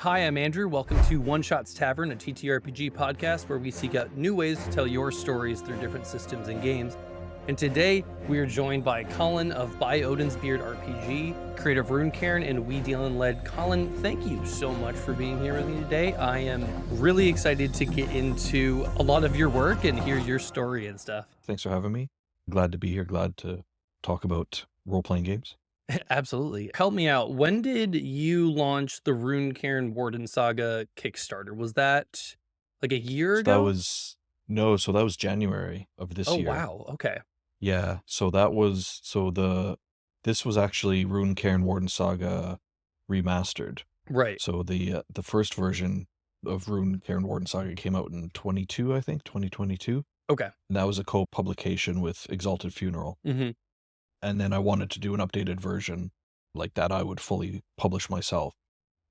Hi, I'm Andrew. Welcome to One Shots Tavern, a TTRPG podcast where we seek out new ways to tell your stories through different systems and games. And today we are joined by Colin of By Odin's Beard RPG, creator of Runecairn, and We Deal and Led. Colin, thank you so much for being here with me today. I am really excited to get into a lot of your work and hear your story and stuff. Thanks for having me. Glad to be here. Glad to talk about role-playing games. Absolutely. Help me out. When did you launch the Runecairn Warden Saga Kickstarter? Was that like a year So that ago? was January of this Oh, year. wow. Okay. Yeah. This was actually Runecairn Warden Saga remastered. Right. So the first version of Runecairn Warden Saga came out in 2022. Okay. And that was a co-publication with Exalted Funeral. Mm-hmm. And then I wanted to do an updated version like that I would fully publish myself.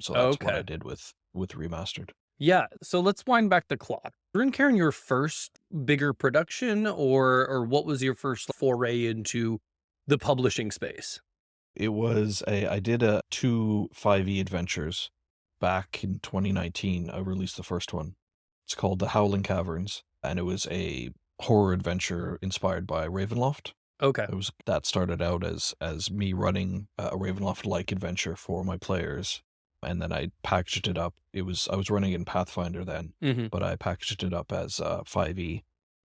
So that's what I did with remastered. Yeah. So let's wind back the clock. Runecairn, your first bigger production, or what was your first foray into the publishing space? I did two 5e adventures back in 2019. I released the first one. It's called The Howling Caverns, and it was a horror adventure inspired by Ravenloft. Okay. That started out as me running a Ravenloft-like adventure for my players, and then I packaged it up. I was running in Pathfinder then, Mm-hmm. but I packaged it up as 5e,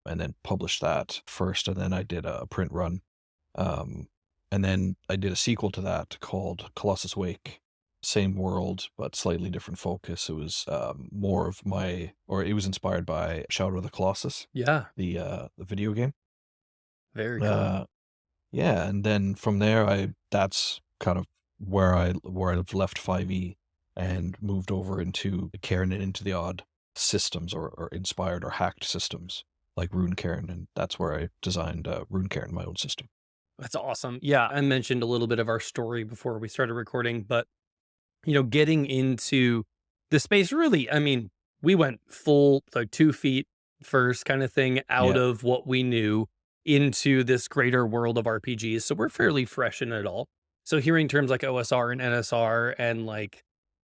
and then published that first, and then I did a print run, and then I did a sequel to that called Colossus Wake. Same world, but slightly different focus. It was it was inspired by Shadow of the Colossus, Yeah. the video game. Very cool. Yeah, and then from there, that's kind of where I've left 5e and moved over into carrying it into the odd systems or inspired or hacked systems like Runecairn, and that's where I designed Runecairn, my own system. That's awesome. Yeah. I mentioned a little bit of our story before we started recording, but getting into the space really, I mean, we went full like 2 feet first kind of thing out Yeah. of what we knew into this greater world of RPGs. So we're fairly fresh in it all. So hearing terms like OSR and NSR and like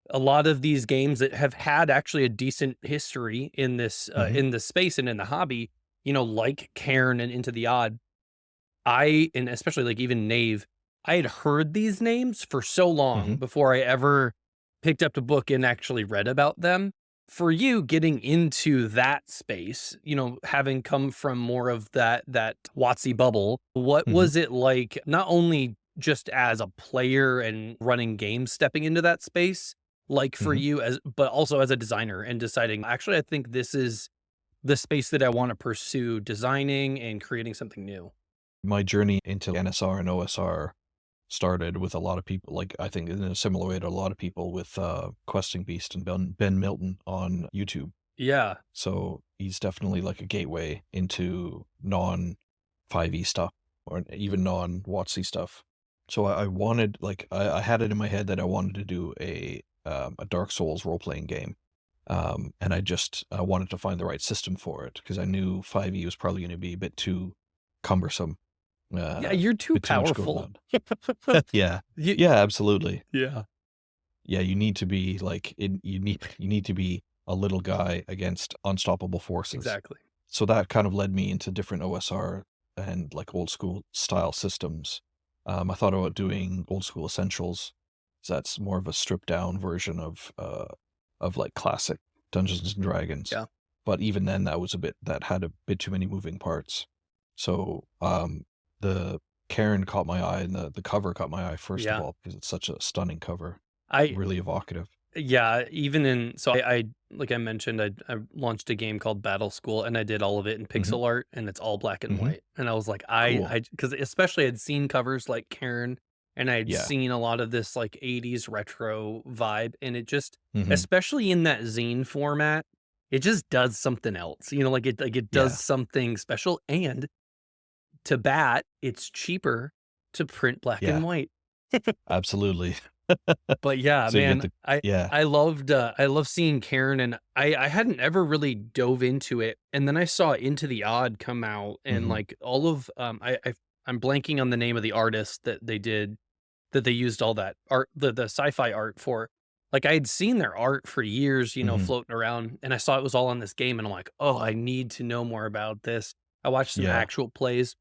a lot of these games that have had actually a decent history Mhm. in this space and in the hobby, like Cairn and Into the Odd, and especially like even Knave, I had heard these names for so long Mhm. before I ever picked up the book and actually read about them. For you getting into that space, having come from more of that WotC bubble, what Mhm. was it like not only just as a player and running games stepping into that space, like for Mhm. you but also as a designer and deciding, actually I think this is the space that I want to pursue designing and creating something new. My journey into NSR and OSR started with a lot of people, like I think in a similar way to a lot of people, with Questing Beast and Ben Milton on YouTube. Yeah. So he's definitely like a gateway into non 5e stuff or even non WotC stuff. So I wanted, like, I had it in my head that I wanted to do a Dark Souls role playing game. And I wanted to find the right system for it because I knew 5e was probably going to be a bit too cumbersome. Yeah, you're too Bit too much going powerful. on. Yeah. You Yeah, absolutely. yeah. Yeah, you need to be you need to be a little guy against unstoppable forces. Exactly. So that kind of led me into different OSR and like old school style systems. I thought about doing Old School Essentials. So that's more of a stripped down version of like classic Dungeons and Dragons. Yeah. But even then that had a bit too many moving parts. So the Karen caught my eye, and the cover caught my eye first of Yeah. all because it's such a stunning cover, I really evocative. Yeah, even in so I like I mentioned, I launched a game called Battle School and I did all of it in Mhm. pixel art and it's all black and Mhm. white. And I was like, Cool. because especially I'd seen covers like Karen and I'd Yeah. seen a lot of this like 80s retro vibe, and it just, Mhm. especially in that zine format, it just does something else. It does Yeah. something special, and to bat, it's cheaper to print black and Yeah. white. Absolutely. But yeah, So you get man, the yeah. I love seeing Karen, and I hadn't ever really dove into it, and then I saw Into the Odd come out, and Mhm. like all of I'm blanking on the name of the artist that they used all that art, the sci-fi art for. like I had seen their art for years, Mhm. floating around, and I saw it was all on this game, and I'm like, oh, I need to know more about this. I watched some Yeah. actual plays,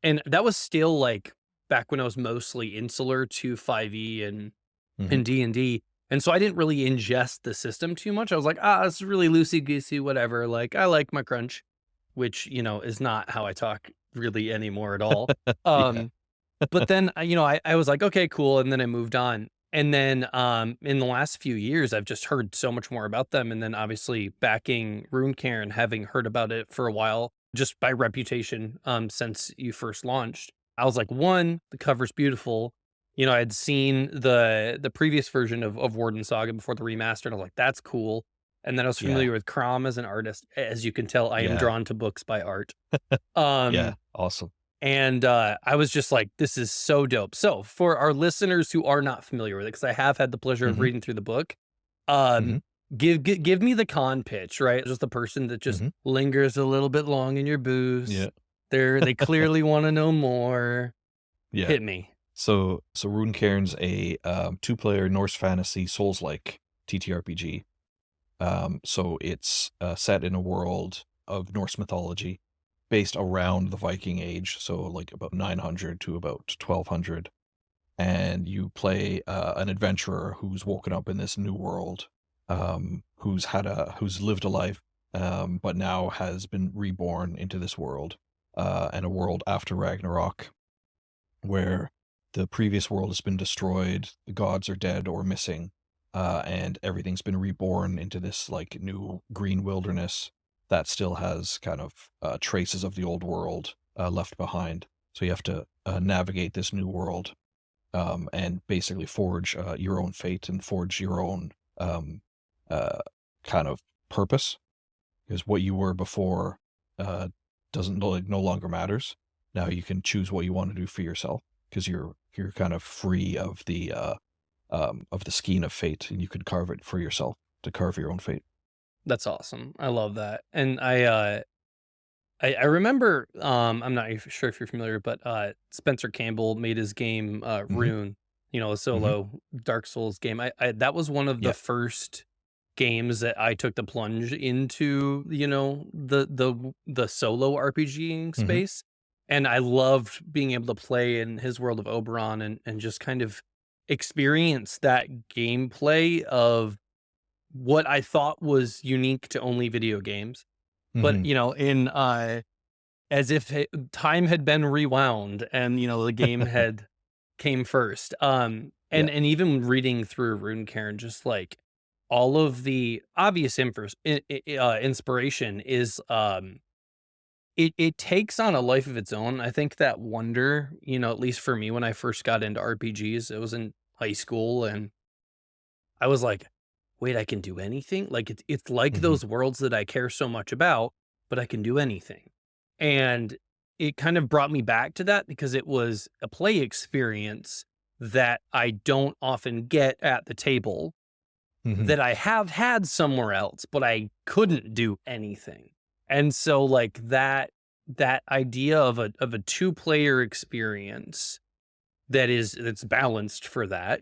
and that was still like back when I was mostly insular to 5e Mhm. and D and D, and so I didn't really ingest the system too much. I was like, ah, it's really loosey goosey, whatever. Like I like my crunch, which is not how I talk really anymore at all. Yeah. Um, but then, I was like, "Okay, cool," and then I moved on. And then, in the last few years, I've just heard so much more about them, and then obviously backing Runecairn, having heard about it for a while, just by reputation, since you first launched. I was like, 1, the cover's beautiful. I had seen the previous version of Warden Saga before the remaster, and I was like, "That's cool." And then I was Yeah. familiar with Crom as an artist. As you can tell, I am Yeah. drawn to books by art. Yeah. Um Awesome. and, I was just like, "This is so dope." So, for our listeners who are not familiar with it, because I have had the pleasure of Mhm. reading through the book, um, Mhm. give me the con pitch, right? Just the person that just Mhm. lingers a little bit long in your booth. Yeah. They clearly wanna know more. Yeah. Hit me. So Runecairn's a two-player Norse fantasy Souls-like TTRPG. So it's set in a world of Norse mythology based around the Viking Age, so like about 900 to about 1200. And you play an adventurer who's woken up in this new world, who's lived a life, but now has been reborn into this world, and a world after Ragnarok, where the previous world has been destroyed, the gods are dead or missing, and everything's been reborn into this like new green wilderness that still has kind of traces of the old world left behind. So you have to navigate this new world, and basically forge your own fate and forge your own um, uh, kind of purpose, because what you were before uh, doesn't like no longer matters. Now you can choose what you want to do for yourself because you're kind of free of the skein of fate, and you could carve it for yourself to carve your own fate. That's awesome. I love that. And I remember, I'm not sure if you're familiar, but, Spencer Campbell made his game, Hmm. Rune, a Hmm. solo Dark Souls game. I that was one of the Yeah. first games that I took the plunge into, the solo RPGing Hmm. space, and I loved being able to play in his world of Oberon and just kind of experience that gameplay of what I thought was unique to only video games. But, Hmm. in, as if time had been rewound and, the game had came first. Yeah. And even reading through Runecairn, just like all of the obvious inspiration is, it takes on a life of its own. I think that wonder, at least for me, when I first got into RPGs, it was in high school, and I was like, wait, I can do anything? Like it's like Hmm. those worlds that I care so much about, but I can do anything. And it kind of brought me back to that because it was a play experience that I don't often get at the table, Hmm. that I have had somewhere else, but I couldn't do anything. And so like that idea of a two-player experience that's balanced for that,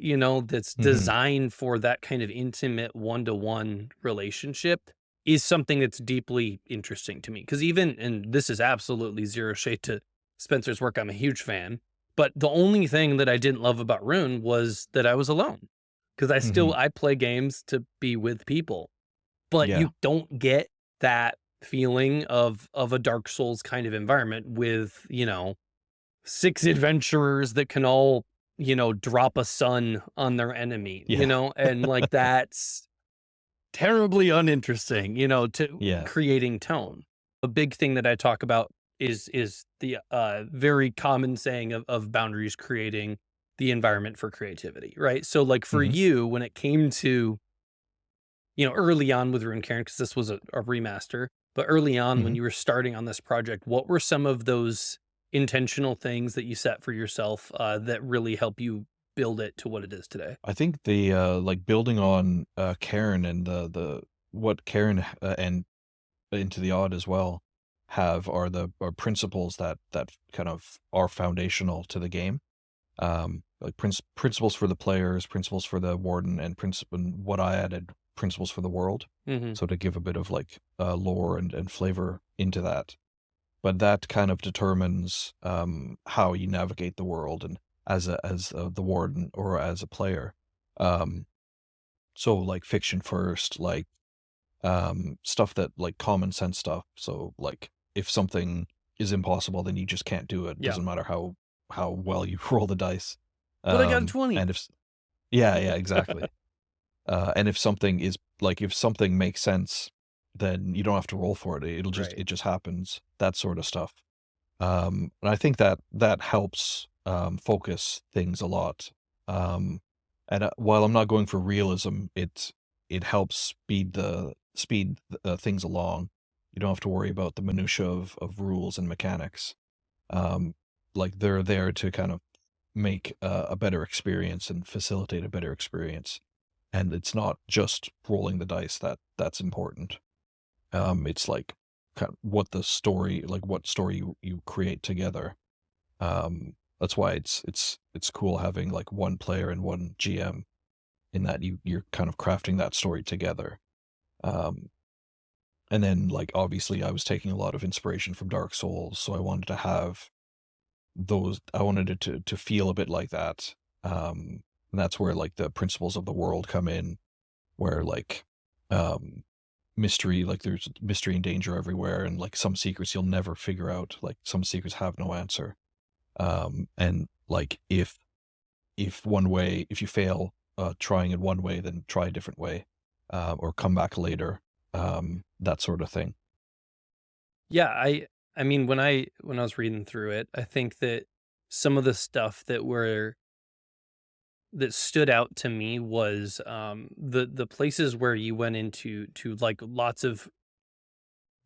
that's Hmm. designed for that kind of intimate one-to-one relationship is something that's deeply interesting to me. Because even and this is absolutely zero shade to Spencer's work, I'm a huge fan, but the only thing that I didn't love about Rune was that I was alone. Because Hmm. I play games to be with people, but Yeah. you don't get that feeling of a Dark Souls kind of environment with, 6 adventurers that can all, drop a sun on their enemy, Yeah. and, like, that's terribly uninteresting, to Yeah. creating tone. A big thing that I talk about is the, very common saying of boundaries creating the environment for creativity, right? So, like, for Hmm. you, when it came to, early on with Runecairn, because this was a remaster, but early on when Hmm. you were starting on this project, what were some of those intentional things that you set for yourself, that really help you build it to what it is today? I think the like building on Karen and the what Karen and Into the Odd as well have are the are principles that kind of are foundational to the game. like principles for the players, principles for the warden, and what I added, principles for the world. Mm-hmm. So to give a bit of like lore and flavor into that. But that kind of determines how you navigate the world, and as the warden or as a player. Um, so like fiction first, like stuff that like common sense stuff. So like if something is impossible, then you just can't do it. Yeah. Doesn't matter how well you roll the dice. But I got a 20. And yeah, exactly. And if something is like, if something makes sense, then you don't have to roll for it. Right. It just happens. That sort of stuff. And I think that helps focus things a lot. And while I'm not going for realism, it helps speed things along. You don't have to worry about the minutia of rules and mechanics. Um, like they're there to kind of make a better experience and facilitate a better experience. And it's not just rolling the dice that's important. It's like kind of what the story, like what story you create together. That's why it's cool having like one player and one GM, in that you're kind of crafting that story together. Um, and then like obviously I was taking a lot of inspiration from Dark Souls, so I wanted to have those. I wanted it to feel a bit like that. And that's where like the principles of the world come in, where like um mystery, like there's mystery and danger everywhere, and like some secrets you'll never figure out, like some secrets have no answer. And like if you fail trying it one way, then try a different way, or come back later, that sort of thing. Yeah, I mean when I was reading through it, I think that some of the stuff that stood out to me was the places where you went into to like lots of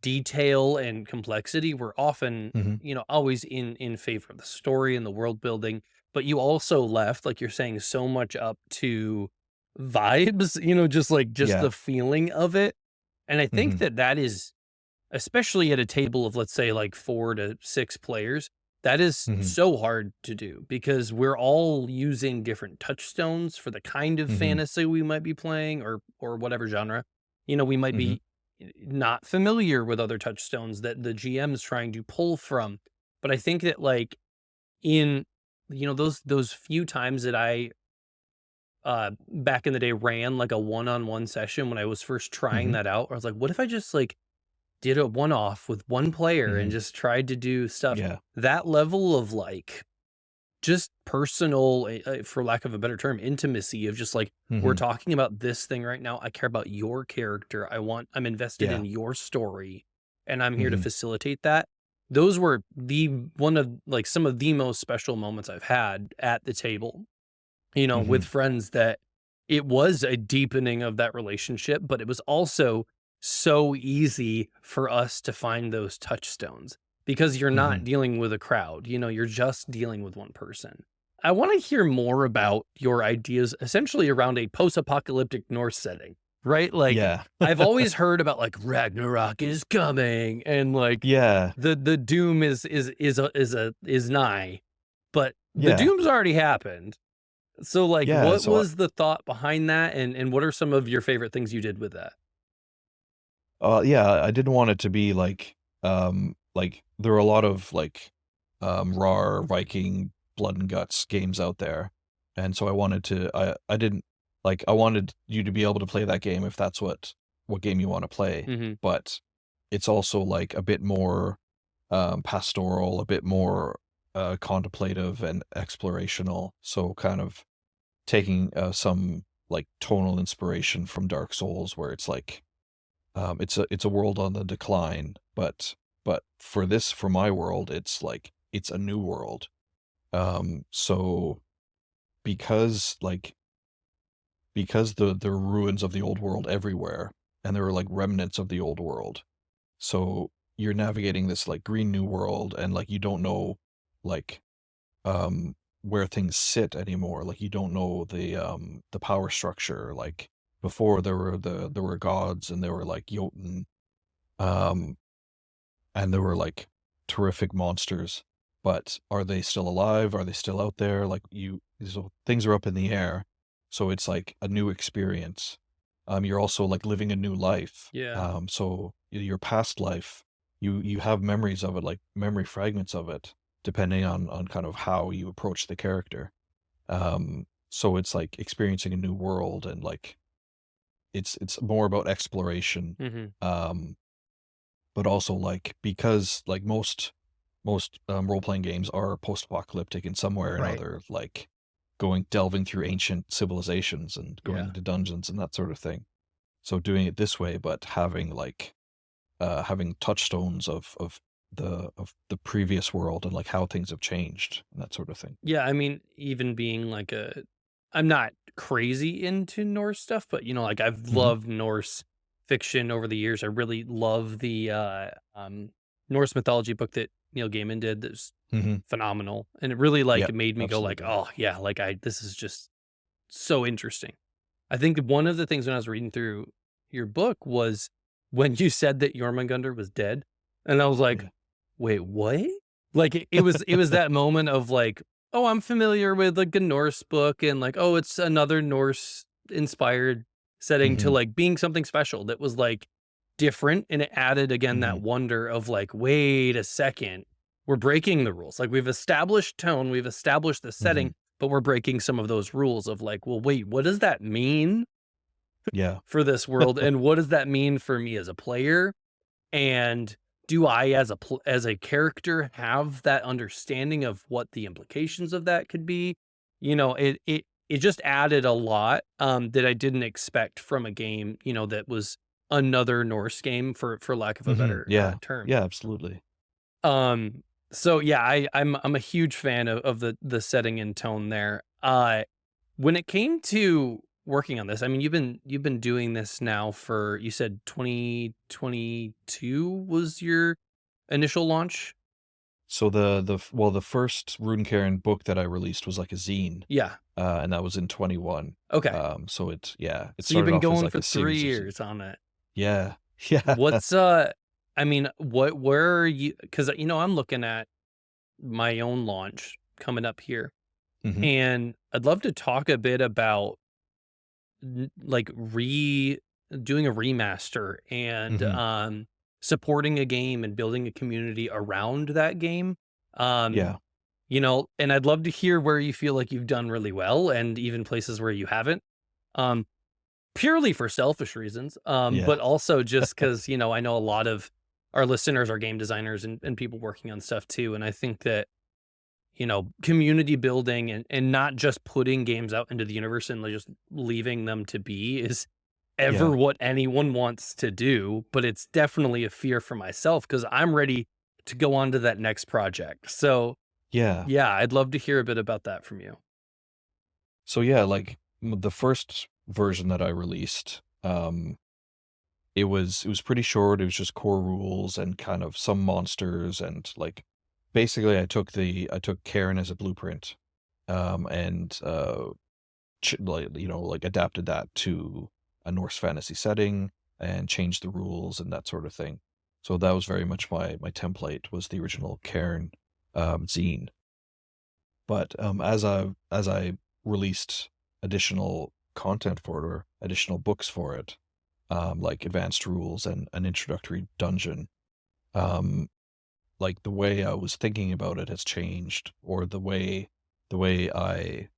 detail and complexity were often, Hmm. always in favor of the story and the world building, but you also left, like you're saying, so much up to vibes, just Yeah. the feeling of it. And I think Hmm. that that is, especially at a table of, let's say, like 4 to 6 players, that is Hmm. so hard to do because we're all using different touchstones for the kind of Hmm. fantasy we might be playing, or whatever genre. We might Hmm. be not familiar with other touchstones that the GM is trying to pull from. But I think that, like, in those few times that I back in the day ran like a one-on-one session when I was first trying Hmm. that out, I was like, what if I just like did a one-off with one player and Hmm. just tried to do stuff Yeah. that level of like just personal, for lack of a better term, intimacy of just like, we're Hmm. talking about this thing right now. I care about your character. I'm invested Yeah. in your story, and I'm here to Hmm. facilitate that. Those were the one of like some of the most special moments I've had at the table, with Hmm. friends, that it was a deepening of that relationship, but it was also so easy for us to find those touchstones because you're Hmm. not dealing with a crowd, you're just dealing with one person. I want to hear more about your ideas essentially around a post-apocalyptic Norse setting, right? Like, Yeah. I've always heard about like Ragnarok is coming and like Yeah. the doom is nigh, but the Yeah. doom's already happened. So, like, Yeah. what So was the thought behind that, and what are some of your favorite things you did with that? yeah, I didn't want it to be like there are a lot of like raw Viking blood and guts games out there. And so I didn't like, I wanted you to be able to play that game if that's what game you want to play. Mhm. But it's also like a bit more pastoral, a bit more contemplative and explorational. So kind of taking some like tonal inspiration from Dark Souls, where it's like it's a world on the decline, but for my world, it's like it's a new world. So because like because the ruins of the old world everywhere, and there are like remnants of the old world. So you're navigating this like green new world, and like you don't know like where things sit anymore. Like you don't know the power structure. Like before there were gods, and there were like Jotun, um and there were like terrific monsters. but are they still alive? Are they still out there? Like so things are up in the air. So it's like a new experience. You're also like living a new life. Yeah. So your past life, you have memories of it, like memory fragments of it, depending on kind of how you approach the character. So it's like experiencing a new world, and like it's more about exploration. Hmm. Um, but also like because like most role-playing games are post-apocalyptic in some way or Right. another, like delving through ancient civilizations and going Yeah. into dungeons and that sort of thing. So doing it this way, but having like having touchstones of the previous world and like how things have changed and that sort of thing. Yeah, I mean, even being like I'm not crazy into Norse stuff, but like I've Hmm. loved Norse fiction over the years. I really love the Norse mythology book that Neil Gaiman did. That's Hmm. phenomenal, and it really like Yep, made me go like, absolutely. oh yeah, like this is just so interesting. I think one of the things when I was reading through your book was when you said that Jormungandr was dead, and I was like, Yeah. "Wait, what?" Like it was that moment of like, "Oh, I'm familiar with like a Norse book and like, oh, it's another Norse inspired setting," to Hmm. like being something special that was like different, and it added again that Hmm. wonder of like, "Wait a second. We're breaking the rules. Like we've established tone, we've established the Hmm. setting, but we're breaking some of those rules of like, well, wait, what does that mean Yeah. for this world? And what does that mean for me as a player? And do I, as as a character, have that understanding of what the implications of that could be? It just added a lot that I didn't expect from a game, that was another Norse game for lack of a Hmm. better Yeah. term. Yeah, absolutely. So yeah, I'm a huge fan of the setting and tone there. When it came to working on this, I mean, you've been doing this now for, you said 2022 was your initial launch? So the first Runecairn book that I released was like a zine, Yeah. and that was in 21. Okay. So it So you've started been off as going like for a three series of years on it. yeah, yeah. What's I mean, where are you? Because I'm looking at my own launch coming up here, Hmm. and I'd love to talk a bit about like doing a remaster and Hmm. supporting a game and building a community around that game. um Yeah, and I'd love to hear where you feel like you've done really well and even places where you haven't, um purely for selfish reasons, yeah, but also just because I know a lot of our listeners are game designers and people working on stuff too, and I think that community building and not just putting games out into the universe and like just leaving them to be is ever yeah, what anyone wants to do, but it's definitely a fear for myself because I'm ready to go on to that next project. So, yeah. yeah, I'd love to hear a bit about that from you. So yeah, like the first version that I released, it was pretty short. It was just core rules and kind of some monsters, and like basically I took Cairn as a blueprint, and like like adapted that to a Norse fantasy setting and changed the rules and that sort of thing. So that was very much my template, was the original Cairn zine. But as I released additional content for it, or additional books for it, like advanced rules and an introductory dungeon, um, like the way I was thinking about it has changed, or the way I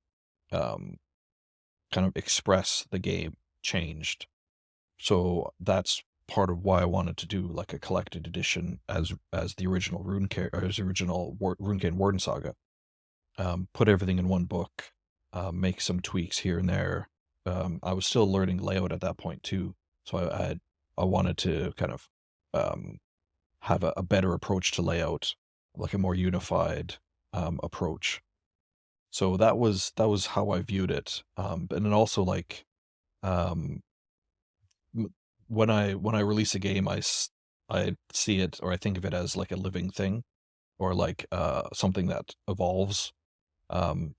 um, kind of express the game changed. So that's part of why I wanted to do like a collected edition as the original Runecairn Warden Saga. Put everything in one book, make some tweaks here and there. I was still learning layout at that point too, so I wanted to kind of um, have a better approach to layout, like a more unified approach. So that was how I viewed it. And then also like um, when I release a game, I see it, or I think of it as like a living thing, or like something that evolves.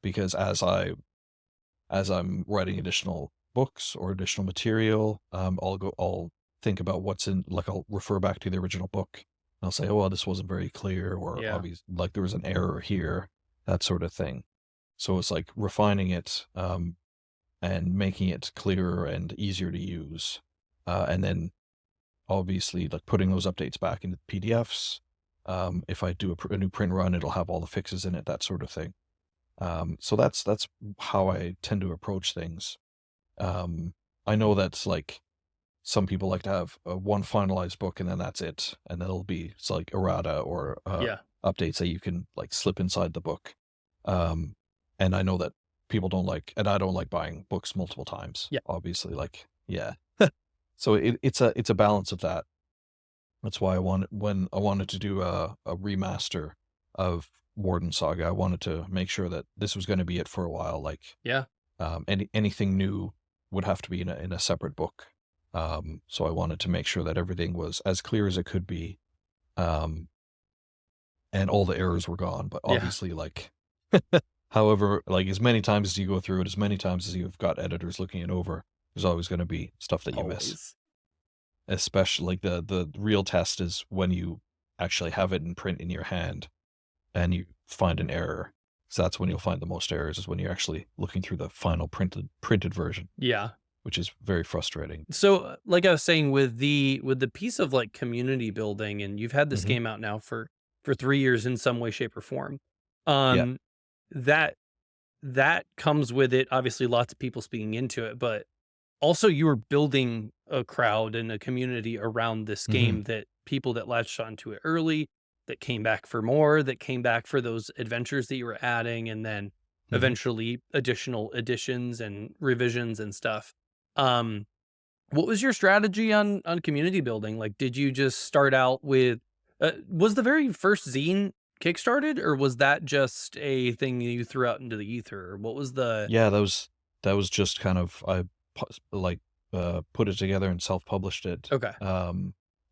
Because as I'm writing additional books or additional material, I'll think about what's in, like I'll refer back to the original book, I'll say, oh, well, this wasn't very clear, or Yeah. obvious, like there was an error here, that sort of thing. So it's like refining it, and making it clearer and easier to use. And then obviously like putting those updates back into PDFs. If I do a new print run, it'll have all the fixes in it, that sort of thing. So that's how I tend to approach things. I know that's like some people like to have one finalized book and then that's it, and then it'll be it's like errata or Yeah. updates that you can like slip inside the book. Um, and I know that people don't like, and I don't like buying books multiple times. Yeah. Obviously, like yeah. So it's a balance of that. That's why when I wanted to do a remaster of Warden Saga, I wanted to make sure that this was going to be it for a while. Like Yeah. anything new would have to be in a separate book. So I wanted to make sure that everything was as clear as it could be, and all the errors were gone. But Yeah. obviously, like, however, like as many times as you go through it, as many times as you've got editors looking it over, there's always going to be stuff that you miss. Always. Especially like the real test is when you actually have it in print in your hand and you find an error. So that's when you'll find the most errors, is when you're actually looking through the final printed version, Yeah. which is very frustrating. So, like I was saying, with the piece of like community building, and you've had this Hmm. game out now for 3 years in some way, shape, or form. Yeah. Um, that comes with it. Obviously, lots of people speaking into it, but also you were building a crowd and a community around this Hmm. game, that people that latched onto it early, that came back for more, that came back for those adventures that you were adding, and then Hmm. eventually additional additions and revisions and stuff. Um, what was your strategy on community building? Like, did you just start out with was the very first zine kickstarted, or was that just a thing you threw out into the ether? Or what was the Yeah, that was just kind of like put it together and self-published it. Okay.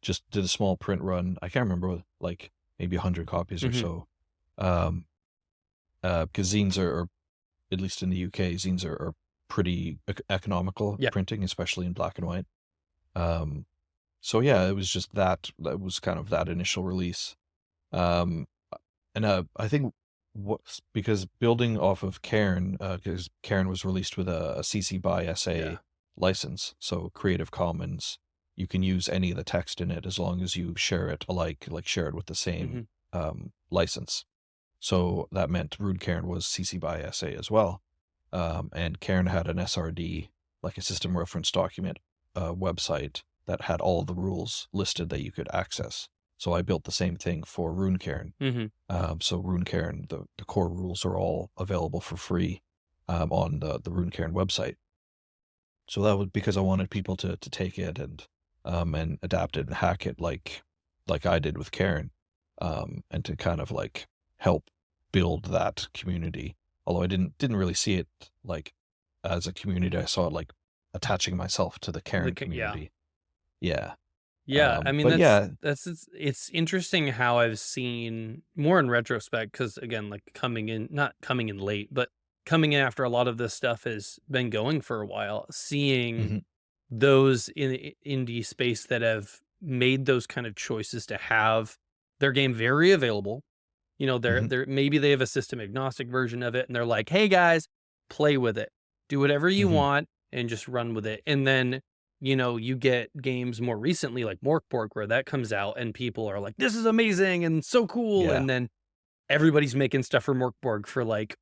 Just did a small print run. I can't remember, like maybe 100 copies or Hmm. so. Um, because zines are, at least in the UK, zines are pretty economical Yeah. printing, especially in black and white. Um, so yeah, it was just that was kind of that initial release. Um, and I think because building off of Cairn, because Cairn was released with a CC by Yeah. SA license, so Creative Commons, you can use any of the text in it as long as you share it alike, like share it with the same Hmm. license. So that meant Runecairn was CC by SA as well. And Cairn had an SRD, like a system reference document website that had all the rules listed that you could access. So I built the same thing for Runecairn. Hmm. So Runecairn, the core rules are all available for free on the Runecairn website. So that was because I wanted people to take it and adapt it and hack it like I did with Cairn, and to kind of like help build that community. Although I didn't really see it like as a community, I saw it like attaching myself to the Cairn Yeah. community. Yeah. Yeah, I mean, But yeah. it's interesting how I've seen more in retrospect, because again, like coming in, not coming in late, but coming in after a lot of this stuff has been going for a while, seeing Mhm. those in indie space that have made those kind of choices to have their game very available. You know, Mhm. they're maybe they have a system agnostic version of it, and they're like, "Hey guys, play with it. Do whatever you Mhm. want and just run with it." And then, you get games more recently like Morkborg, where that comes out and people are like, "This is amazing and so cool." Yeah. And then everybody's making stuff for Morkborg for like,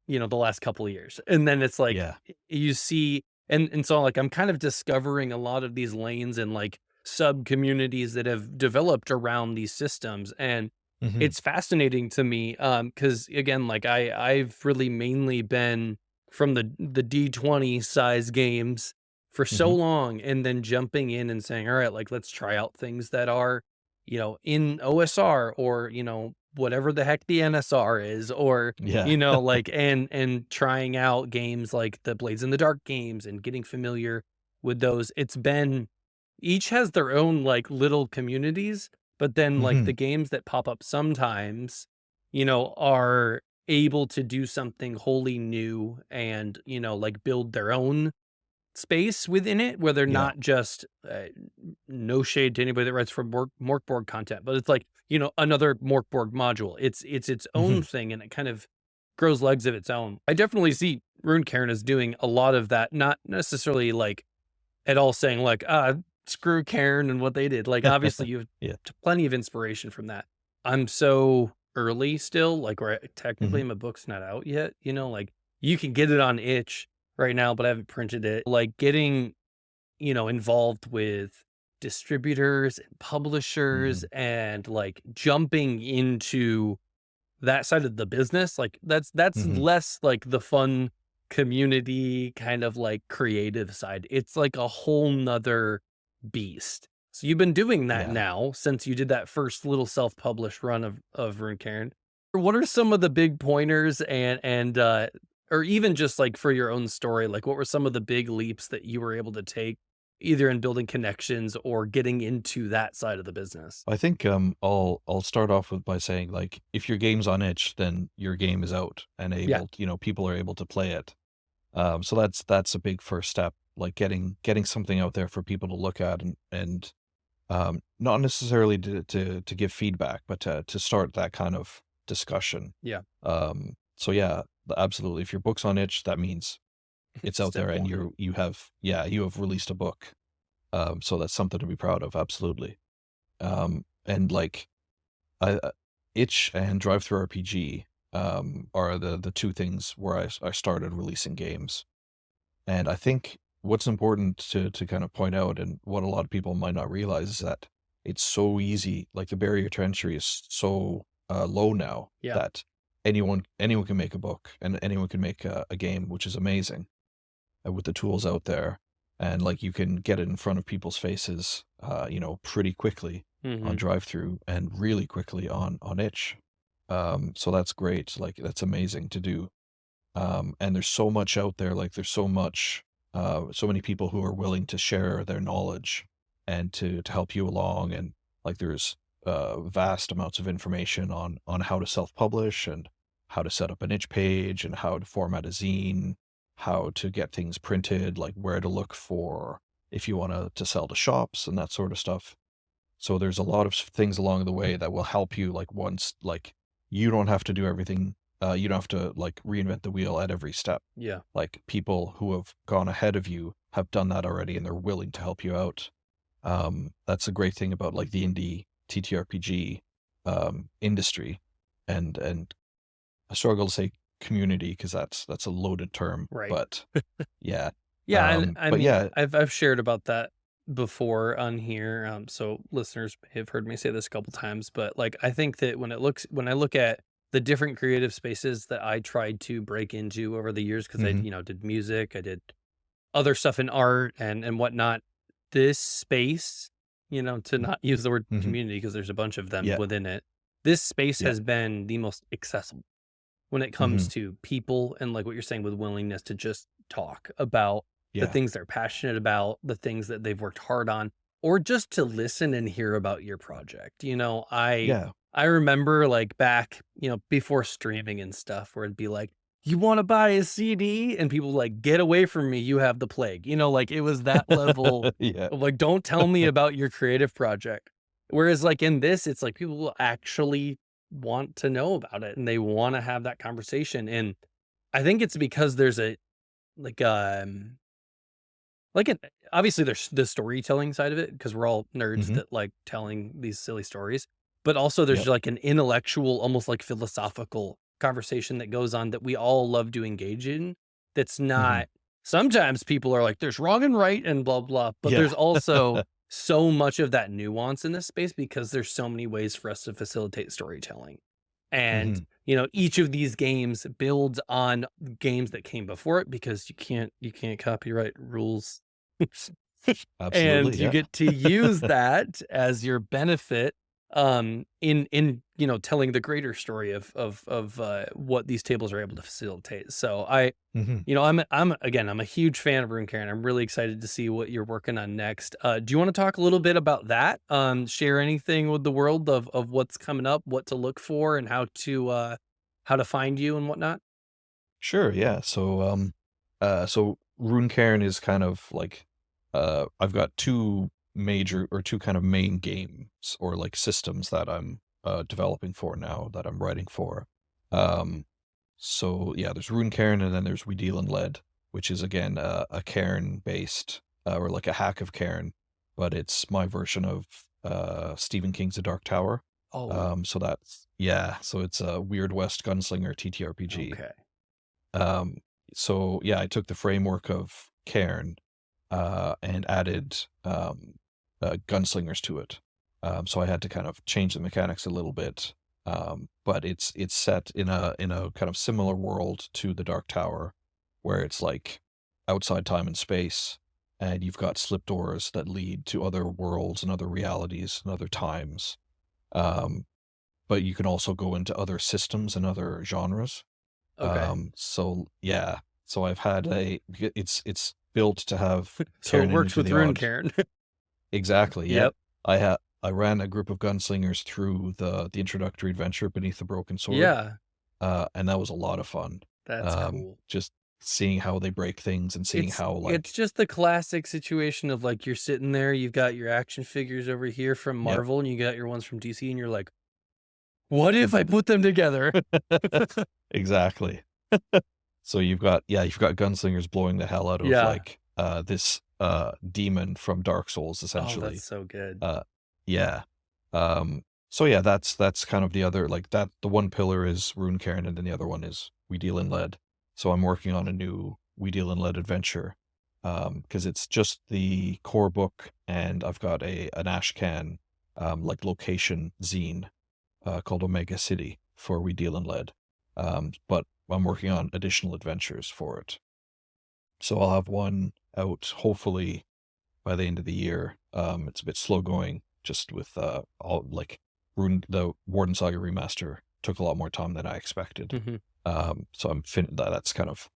the last couple of years. And then it's like Yeah. you see, and so like I'm kind of discovering a lot of these lanes and like sub communities that have developed around these systems. And Mhm. it's fascinating to me, because again, like I've really mainly been from the D20 size games for so Mhm. long, and then jumping in and saying, all right, like let's try out things that are, in OSR, or whatever the heck the NSR is, or Yeah. like, and trying out games like the Blades in the Dark games and getting familiar with those. It's been, each has their own like little communities, but then like the Mhm. games that pop up sometimes, are able to do something wholly new, and, like build their own space within it, where they're Yeah. not just no shade to anybody that writes for Morkborg content, but it's like, another Morkborg module. It's its own Mhm. thing, and it kind of grows legs of its own. I definitely see Runecairn as doing a lot of that, not necessarily like at all saying like, screw Cairn and what they did. Like, obviously, you have Yeah. plenty of inspiration from that. I'm so early still, like, where technically Mhm. my book's not out yet. Like you can get it on itch right now, but I haven't printed it. Like getting, involved with distributors and publishers Mhm. and like jumping into that side of the business, like that's Mhm. less like the fun community kind of like creative side. It's like a whole nother beast. So you've been doing that Yeah. now since you did that first little self-published run of Runecairn. What are some of the big pointers and or even just like for your own story, like what were some of the big leaps that you were able to take either in building connections or getting into that side of the business? I think I'll start off with by saying like if your game's on itch, then your game is out and Yeah. people are able to play it. So that's a big first step, like getting something out there for people to look at and not necessarily to give feedback, but to start that kind of discussion. Yeah. So yeah, absolutely. If your book's on itch, that means it's out Step there and one. you have released a book. So that's something to be proud of, absolutely. And like I itch and drive through RPG are the two things where I started releasing games. And I think what's important to kind of point out and what a lot of people might not realize is that it's so easy, like the barrier to entry is so low now Yeah. that anyone can make a book and anyone can make a game, which is amazing with the tools out there. And like you can get it in front of people's faces, pretty quickly on Hmm. drive through and really quickly on itch. So that's great. Like that's amazing to do. And there's so much out there, like there's so many people who are willing to share their knowledge and to help you along. And like there's vast amounts of information on how to self-publish and how to set up an itch page and how to format a zine, how to get things printed, like where to look for if you want to sell to shops and that sort of stuff. So there's a lot of things along the way that will help you like once like you don't have to do everything. You don't have to like reinvent the wheel at every step. Yeah. Like people who have gone ahead of you have done that already and they're willing to help you out. That's a great thing about like the indie TTRPG industry and I struggle to say community because that's a loaded term, Right. but yeah. Yeah, and I But mean, yeah. I've shared about that before on here, so listeners have heard me say this a couple times, but, like, I think that when I look at the different creative spaces that I tried to break into over the years, because I, Hmm. did music, I did other stuff in art and whatnot, this space, to not use the word Hmm. community because there's a bunch of them Yeah. within it, this space Yeah. has been the most accessible when it comes Hmm. to people and like what you're saying with willingness to just talk about the Yeah. things they're passionate about, the things that they've worked hard on, or just to listen and hear about your project. Yeah. I remember like back, before streaming and stuff where it'd be like, you want to buy a CD? And people like, get away from me, you have the plague. Like it was that level Yeah. of like, don't tell me about your creative project. Whereas like in this, it's like people will actually want to know about it and they want to have that conversation. And I think it's because there's a like like an obviously there's the storytelling side of it because we're all nerds Hmm. that like telling these silly stories, but also there's Yep. like an intellectual, almost like philosophical conversation that goes on that we all love to engage in. That's Hmm. not sometimes people are like, there's wrong and right and blah blah, but Yeah. there's also so much of that nuance in this space because there's so many ways for us to facilitate storytelling. And, Hmm. each of these games builds on games that came before it because you can't copyright rules. And Absolutely. you Yeah. get to use that as your benefit, in, telling the greater story of what these tables are able to facilitate. So Hmm. I'm a huge fan of Runecairn. I'm really excited to see what you're working on next. Do you want to talk a little bit about that? Share anything with the world of what's coming up, what to look for, and how to find you and whatnot? Sure. Yeah. So Runecairn is kind of like I've got two major or two kind of main games or like systems that I'm developing for now that I'm writing for. So yeah, there's Runecairn and then there's We Deal in Lead, which is again a Cairn based or like a hack of Cairn, but it's my version of Stephen King's The Dark Tower. Oh, So that's yeah, so it's a Weird West gunslinger TTRPG. okay. Um, so yeah, I took the framework of Cairn and added gunslingers to it. So I had to kind of change the mechanics a little bit. But it's set in a kind of similar world to the Dark Tower, where it's like outside time and space, and you've got slip doors that lead to other worlds and other realities and other times. But you can also go into other systems and other genres. Okay. So yeah, so I've had it's built to have So it Cairn works into with the odd. Runecairn. Exactly. Yeah. Yep. I ran a group of gunslingers through the introductory adventure Beneath the Broken Sword. Yeah, And that was a lot of fun. that's cool. Just seeing how they break things and seeing how It's like just the classic situation of like you're sitting there, you've got your action figures over here from yep. Marvel, and you got your ones from DC, and you're like, what if I put them together? Exactly. So you've got gunslingers blowing the hell out of Yeah. like this demon from Dark Souls Oh, essentially. that's so good. Yeah. So yeah, that's kind of the other like that. The one pillar is Runecairn, and then the other one is We Deal in Lead. So I'm working on a new We Deal in Lead adventure, because it's just the core book, and I've got an Ashcan like location zine called Omega City for We Deal in Lead. But I'm working on additional adventures for it. So I'll have one out hopefully by the end of the year. It's a bit slow going just with all like the Warden Saga remaster took a lot more time than I expected. Mhm. So that's kind of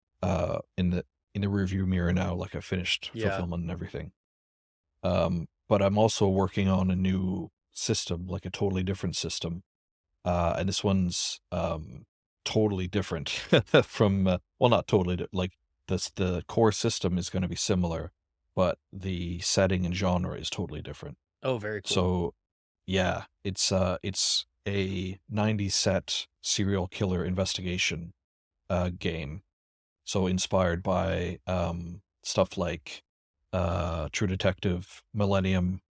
in the rearview mirror now. Like I finished Yeah. fulfillment and everything. But I'm also working on a new system, like a totally different system. And this one's totally different from well, not totally like the core system is going to be similar, but the setting and genre is totally different. Oh, very cool. So yeah, it's a 90s set serial killer investigation game. So inspired by stuff like True Detective, Millennium,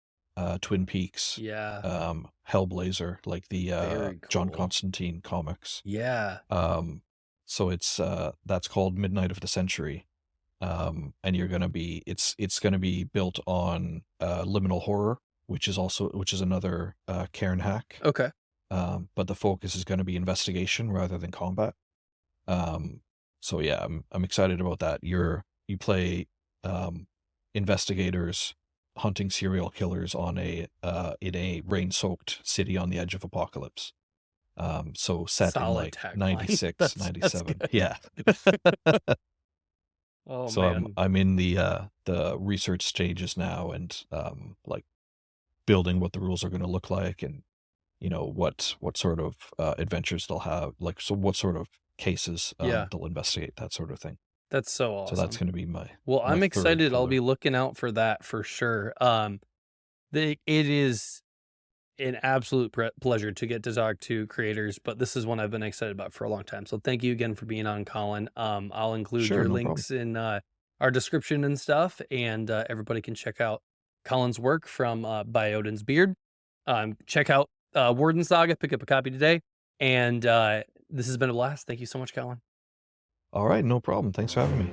Twin Peaks, Yeah. Hellblazer, like the Very John cool. Constantine comics. Yeah. So it's that's called Midnight of the Century. And you're gonna be it's gonna be built on liminal horror, which is another Cairn hack. Okay. But the focus is gonna be investigation rather than combat. So yeah, I'm excited about that. You play investigators hunting serial killers on in a rain-soaked city on the edge of apocalypse. So set in Solid like tagline. 96, That's 97. good. Yeah. Oh So man. I'm in the research stages now, and like building what the rules are going to look like, and what sort of adventures they'll have, like so what sort of cases Yeah. they'll investigate, that sort of thing. That's so So that's awesome. going to be my Well, I'm third excited. I'll be pillar. looking out for that for sure. It is an absolute pleasure to get to talk to creators, but this is one I've been excited about for a long time. So thank you again for being on, Colin. I'll include Sure, your no problem. links in our description and stuff, and everybody can check out Colin's work from By Odin's Beard. Check out Warden Saga, pick up a copy today, and this has been a blast. Thank you so much, Colin. All right, no problem. Thanks for having me.